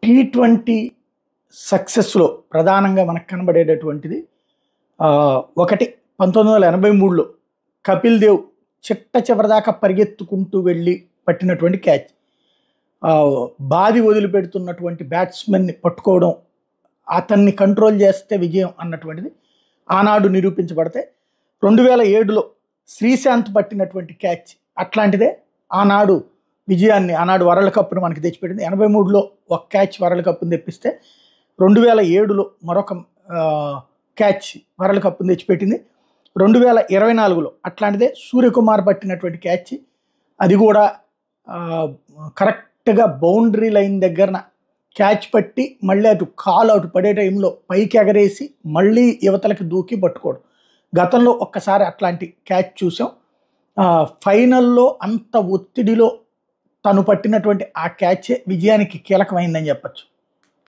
T20 సక్సెస్‌లో ప్రధానంగా మనకు కనబడేటటువంటిది ఒకటి 1983లో కపిల్ దేవ్ చిట్ట చివరిదాకా పరిగెత్తుకుంటూ వెళ్ళి పట్టినటువంటి క్యాచ్. బాది వదిలిపెడుతున్నటువంటి బ్యాట్స్‌మెన్‌ని పట్టుకోవడం, అతన్ని కంట్రోల్ చేస్తే విజయం అన్నటువంటిది ఆనాడు నిరూపించబడితే, 2007లో శ్రీశాంత్ పట్టినటువంటి క్యాచ్ అట్లాంటిదే ఆనాడు విజయాన్ని, ఆనాడు వరల్డ్ కప్ను మనకి తెచ్చిపెట్టింది. 83లో ఒక క్యాచ్ వరల్డ్ కప్ను తెప్పిస్తే 2007లో మరొక క్యాచ్ వరల్డ్ కప్ను తెచ్చిపెట్టింది. 2024లో అట్లాంటిదే సూర్యకుమార్ పట్టినటువంటి క్యాచ్, అది కూడా కరెక్ట్గా బౌండరీ లైన్ దగ్గరన క్యాచ్ పట్టి మళ్ళీ అటు కాలు అటు పడే టైంలో పైకి ఎగరేసి మళ్ళీ యువతలకి దూకి పట్టుకోవడం. గతంలో ఒక్కసారి అట్లాంటి క్యాచ్ చూసాం. ఫైనల్లో అంత ఒత్తిడిలో తను పట్టినటువంటి ఆ క్యాచే విజయానికి కీలకమైందని చెప్పచ్చు.